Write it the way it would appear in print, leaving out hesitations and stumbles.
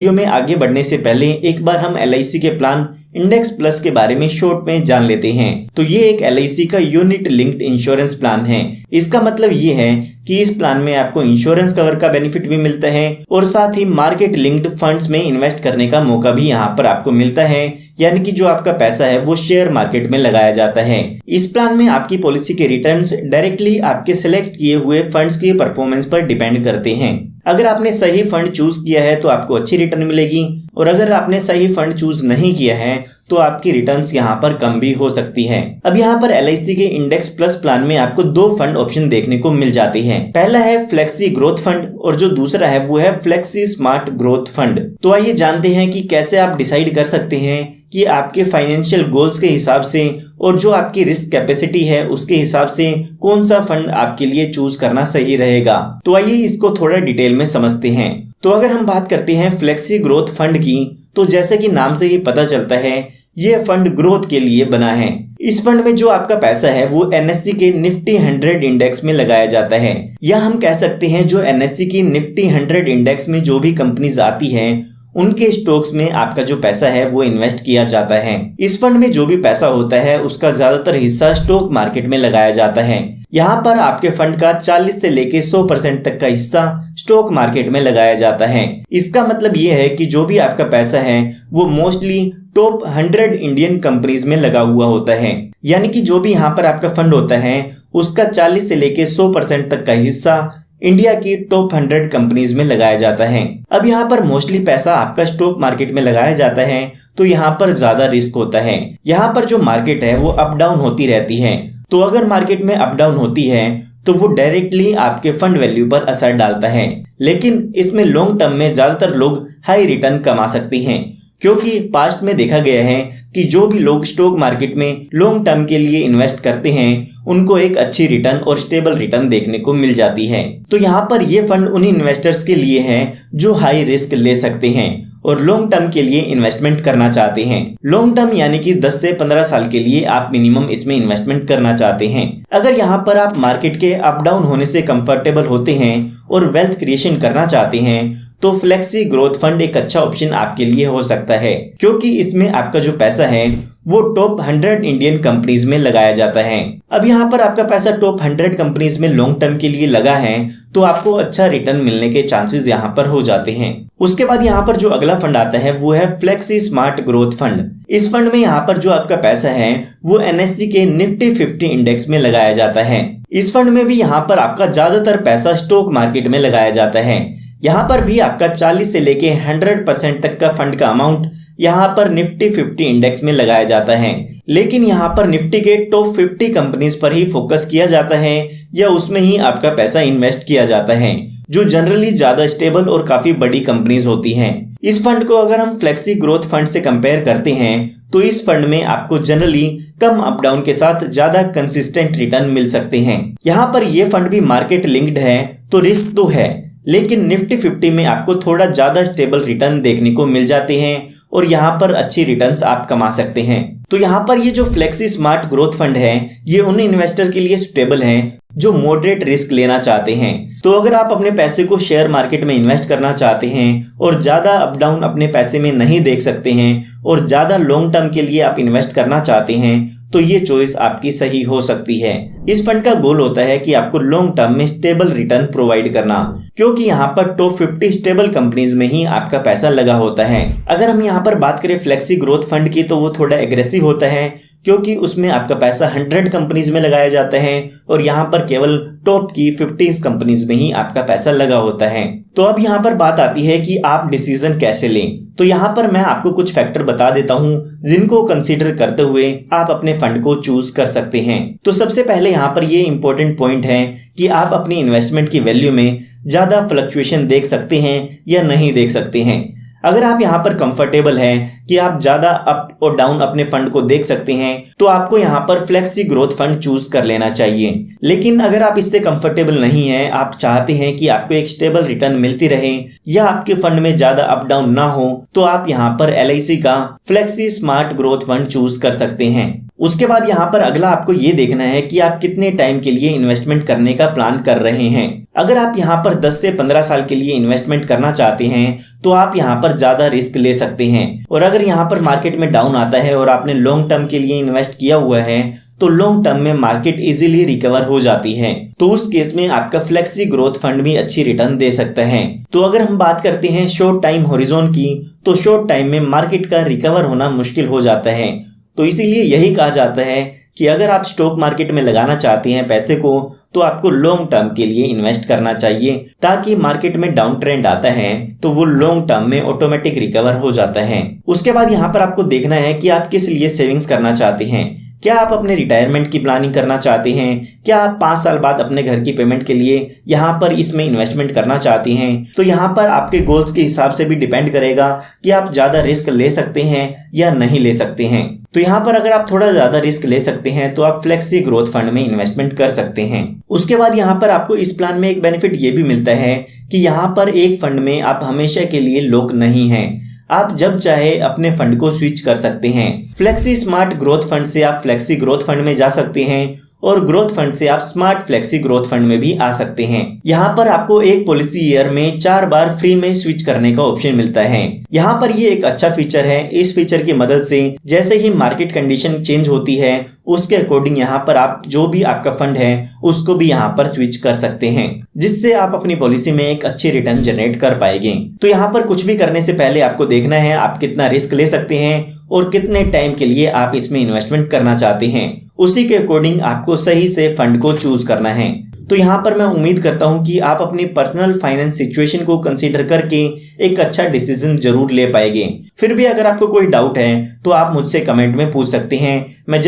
Video में आगे बढ़ने से पहले एक बार हम LIC के प्लान इंडेक्स प्लस के बारे में शॉर्ट में जान लेते हैं। तो ये एक LIC का यूनिट लिंक्ड इंश्योरेंस प्लान है। इसका मतलब ये है कि इस प्लान में आपको इंश्योरेंस कवर का बेनिफिट भी मिलता है और साथ ही मार्केट लिंक्ड फंड्स में इन्वेस्ट करने का मौका भी यहाँ पर आपको मिलता है, यानी कि जो आपका पैसा है वो शेयर मार्केट में लगाया जाता है। इस प्लान में आपकी पॉलिसी के रिटर्न्स डायरेक्टली आपके सिलेक्ट किए हुए फंड्स की परफॉर्मेंस पर डिपेंड करते हैं। अगर आपने सही फंड चूज किया है तो आपको अच्छी रिटर्न मिलेगी, और अगर आपने सही फंड चूज नहीं किया है तो आपकी रिटर्न्स यहाँ पर कम भी हो सकती है। अब यहाँ पर LIC के इंडेक्स प्लस प्लान में आपको दो फंड ऑप्शन देखने को मिल जाते हैं। पहला है फ्लेक्सी ग्रोथ फंड और जो दूसरा है वो है फ्लेक्सी स्मार्ट ग्रोथ फंड। तो आइए जानते हैं कि कैसे आप डिसाइड कर सकते हैं कि आपके फाइनेंशियल गोल्स के हिसाब से और जो आपकी रिस्क कैपेसिटी है उसके हिसाब से कौन सा फंड आपके लिए चूज करना सही रहेगा। तो आइए इसको थोड़ा डिटेल में समझते हैं। तो अगर हम बात करते हैं फ्लेक्सी ग्रोथ फंड की, तो जैसे कि नाम से ही पता चलता है ये फंड ग्रोथ के लिए बना है। इस फंड में जो आपका पैसा है वो NSE के निफ्टी 100 इंडेक्स में लगाया जाता है, या हम कह सकते हैं जो NSE की निफ्टी 100 इंडेक्स में जो भी कंपनीज आती हैं उनके स्टॉक्स में आपका जो पैसा है वो इन्वेस्ट किया जाता है। इस फंड में जो भी पैसा होता है उसका ज्यादातर हिस्सा स्टॉक मार्केट में लगाया जाता है। यहाँ पर आपके फंड का 40 से लेके 100% तक का हिस्सा स्टॉक मार्केट में लगाया जाता है। इसका मतलब ये है कि जो भी आपका पैसा है वो मोस्टली टॉप 100 इंडियन कंपनीज में लगा हुआ होता है, यानी कि जो भी यहाँ पर आपका फंड होता है उसका 40 से लेके 100% तक का हिस्सा इंडिया की टॉप 100 कंपनीज में लगाया जाता है। अब यहाँ पर मोस्टली पैसा आपका स्टॉक मार्केट में लगाया जाता है तो यहाँ पर ज्यादा रिस्क होता है। यहाँ पर जो मार्केट है वो अप डाउन होती रहती है, तो अगर मार्केट में अप डाउन होती है तो वो डायरेक्टली आपके फंड वैल्यू पर असर डालता है। लेकिन इसमें लॉन्ग टर्म में ज्यादातर लोग हाई रिटर्न कमा सकते हैं, क्योंकि पास्ट में देखा गया है कि जो भी लोग स्टॉक मार्केट में लॉन्ग टर्म के लिए इन्वेस्ट करते हैं उनको एक अच्छी रिटर्न और स्टेबल रिटर्न देखने को मिल जाती है। तो यहाँ पर ये फंड उन इन्वेस्टर्स के लिए है जो हाई रिस्क ले सकते हैं और लॉन्ग टर्म के लिए इन्वेस्टमेंट करना चाहते हैं। लॉन्ग टर्म यानी कि 10 से 15 साल के लिए आप मिनिमम इसमें इन्वेस्टमेंट करना चाहते हैं। अगर यहाँ पर आप मार्केट के अप डाउन होने से कंफर्टेबल होते हैं और वेल्थ क्रिएशन करना चाहते हैं तो फ्लेक्सी ग्रोथ फंड एक अच्छा ऑप्शन आपके लिए हो सकता है, क्योंकि इसमें आपका जो पैसा है वो टॉप 100 इंडियन कंपनीज में लगाया जाता है। अब यहाँ पर आपका पैसा टॉप 100 कंपनीज में लॉन्ग टर्म के लिए लगा है तो आपको अच्छा रिटर्न मिलने के चांसेस यहाँ पर हो जाते हैं। उसके बाद यहाँ पर जो अगला फंड आता है वो है फ्लेक्सी स्मार्ट ग्रोथ फंड। इस फंड में यहाँ पर जो आपका पैसा है वो NSE के निफ्टी 50 इंडेक्स में लगाया जाता है। इस फंड में भी यहाँ पर आपका ज्यादातर पैसा स्टॉक मार्केट में लगाया जाता है। यहाँ पर भी आपका 40 से लेके 100% तक का फंड का अमाउंट यहाँ पर निफ्टी 50 इंडेक्स में लगाया जाता है। लेकिन यहाँ पर निफ्टी के टॉप 50 कंपनीज पर ही फोकस किया जाता है या उसमें ही आपका पैसा इन्वेस्ट किया जाता है, जो जनरली ज्यादा स्टेबल और काफी बड़ी कंपनीज होती हैं। इस फंड को अगर हम फ्लेक्सी ग्रोथ फंड से कंपेयर करते हैं तो इस फंड में आपको जनरली कम अप डाउन के साथ ज्यादा कंसिस्टेंट रिटर्न मिल सकते हैं। यहाँ पर यह फंड भी मार्केट लिंक्ड है तो रिस्क तो है, लेकिन निफ्टी 50 में आपको थोड़ा ज्यादा स्टेबल रिटर्न देखने को मिल जाते हैं और यहाँ पर अच्छी रिटर्न्स आप कमा सकते हैं। तो यहाँ पर ये जो फ्लेक्सी स्मार्ट ग्रोथ फंड है ये उन इन्वेस्टर के लिए सुटेबल है जो मॉडरेट रिस्क लेना चाहते हैं। तो अगर आप अपने पैसे को शेयर मार्केट में इन्वेस्ट करना चाहते हैं और ज्यादा अप डाउन अपने पैसे में नहीं देख सकते हैं और ज्यादा लॉन्ग टर्म के लिए आप इन्वेस्ट करना चाहते हैं तो ये चॉइस आपकी सही हो सकती है। इस फंड का गोल होता है कि आपको लॉन्ग टर्म में स्टेबल रिटर्न प्रोवाइड करना, क्योंकि यहाँ पर टॉप 50 स्टेबल कंपनीज में ही आपका पैसा लगा होता है। अगर हम यहाँ पर बात करें फ्लेक्सी ग्रोथ फंड की तो वो थोड़ा एग्रेसिव होता है, क्योंकि उसमें आपका पैसा 100 कंपनीज में लगाया जाता है और यहाँ पर केवल टॉप की 50 कंपनीज में ही आपका पैसा लगा होता है। तो अब यहाँ पर बात आती है कि आप डिसीजन कैसे लें। तो यहाँ पर मैं आपको कुछ फैक्टर बता देता हूँ जिनको कंसीडर करते हुए आप अपने फंड को चूज कर सकते हैं। तो सबसे पहले यहाँ पर ये इंपॉर्टेंट पॉइंट है कि आप अपनी इन्वेस्टमेंट की वैल्यू में ज्यादा फ्लक्चुएशन देख सकते हैं या नहीं देख सकते हैं। अगर आप यहाँ पर कंफर्टेबल हैं कि आप ज्यादा अप और डाउन अपने फंड को देख सकते हैं तो आपको यहाँ पर फ्लेक्सी ग्रोथ फंड चूज कर लेना चाहिए। लेकिन अगर आप इससे कंफर्टेबल नहीं हैं, आप चाहते हैं कि आपको एक स्टेबल रिटर्न मिलती रहे या आपके फंड में ज्यादा अप डाउन ना हो, तो आप यहाँ पर LIC का flexi smart growth fund choose कर सकते हैं। उसके बाद यहाँ पर अगला आपको ये देखना है कि आप कितने टाइम के लिए इन्वेस्टमेंट करने का प्लान कर रहे हैं। अगर आप यहाँ पर 10 से 15 साल के लिए इन्वेस्टमेंट करना चाहते हैं तो आप यहाँ पर ज्यादा रिस्क ले सकते हैं, और अगर यहाँ पर मार्केट में डाउन आता है और आपने लॉन्ग टर्म के लिए इन्वेस्ट किया हुआ है तो लॉन्ग टर्म में मार्केट इजीली रिकवर हो जाती है, तो उस केस में आपका फ्लेक्सी ग्रोथ फंड भी अच्छी रिटर्न दे सकता है। तो अगर हम बात करते हैं शॉर्ट टाइम होरिजोन की, तो शॉर्ट टाइम में मार्केट का रिकवर होना मुश्किल हो जाता है। तो इसीलिए यही कहा जाता है कि अगर आप स्टॉक मार्केट में लगाना चाहते हैं पैसे को, तो आपको लॉन्ग टर्म के लिए इन्वेस्ट करना चाहिए, ताकि मार्केट में डाउन ट्रेंड आता है तो वो लॉन्ग टर्म में ऑटोमेटिक रिकवर हो जाता है। उसके बाद यहाँ पर आपको देखना है कि आप किस लिए सेविंग्स करना चाहते हैं। क्या आप अपने रिटायरमेंट की प्लानिंग करना चाहते हैं? क्या आप 5 साल बाद अपने घर की पेमेंट के लिए यहाँ पर इसमें इन्वेस्टमेंट करना चाहते हैं? तो यहाँ पर आपके गोल्स के हिसाब से भी डिपेंड करेगा कि आप ज्यादा रिस्क ले सकते हैं या नहीं ले सकते हैं। तो यहाँ पर अगर आप थोड़ा ज्यादा रिस्क ले सकते हैं तो आप फ्लेक्सी ग्रोथ फंड में इन्वेस्टमेंट कर सकते हैं। उसके बाद यहाँ पर आपको इस प्लान में एक बेनिफिट ये भी मिलता है कि यहाँ पर एक फंड में आप हमेशा के लिए लॉक नहीं हैं। आप जब चाहे अपने फंड को स्विच कर सकते हैं। फ्लेक्सी स्मार्ट ग्रोथ फंड से आप फ्लेक्सी ग्रोथ फंड में जा सकते हैं, और ग्रोथ फंड से आप स्मार्ट फ्लेक्सी ग्रोथ फंड में भी आ सकते हैं। यहाँ पर आपको एक पॉलिसी ईयर में 4 बार फ्री में स्विच करने का ऑप्शन मिलता है। यहाँ पर ये एक अच्छा फीचर है। इस फीचर की मदद से जैसे ही मार्केट कंडीशन चेंज होती है उसके अकॉर्डिंग यहाँ पर आप जो भी आपका फंड है उसको भी यहाँ पर स्विच कर सकते हैं, जिससे आप अपनी पॉलिसी में एक अच्छी रिटर्न जनरेट कर पाएंगे। तो यहाँ पर कुछ भी करने से पहले आपको देखना है आप कितना रिस्क ले सकते हैं और कितने टाइम के लिए आप इसमें इन्वेस्टमेंट करना चाहते हैं। उसी के अकॉर्डिंग आपको सही से फंड को चूज करना है। तो यहाँ पर मैं उम्मीद करता हूँ कि आप अपनी पर्सनल फाइनेंस सिचुएशन को कंसीडर करके एक अच्छा डिसीजन जरूर ले पाएंगे। फिर भी अगर आपको कोई डाउट है तो आप मुझसे कमेंट में पूछ सकते हैं। मैं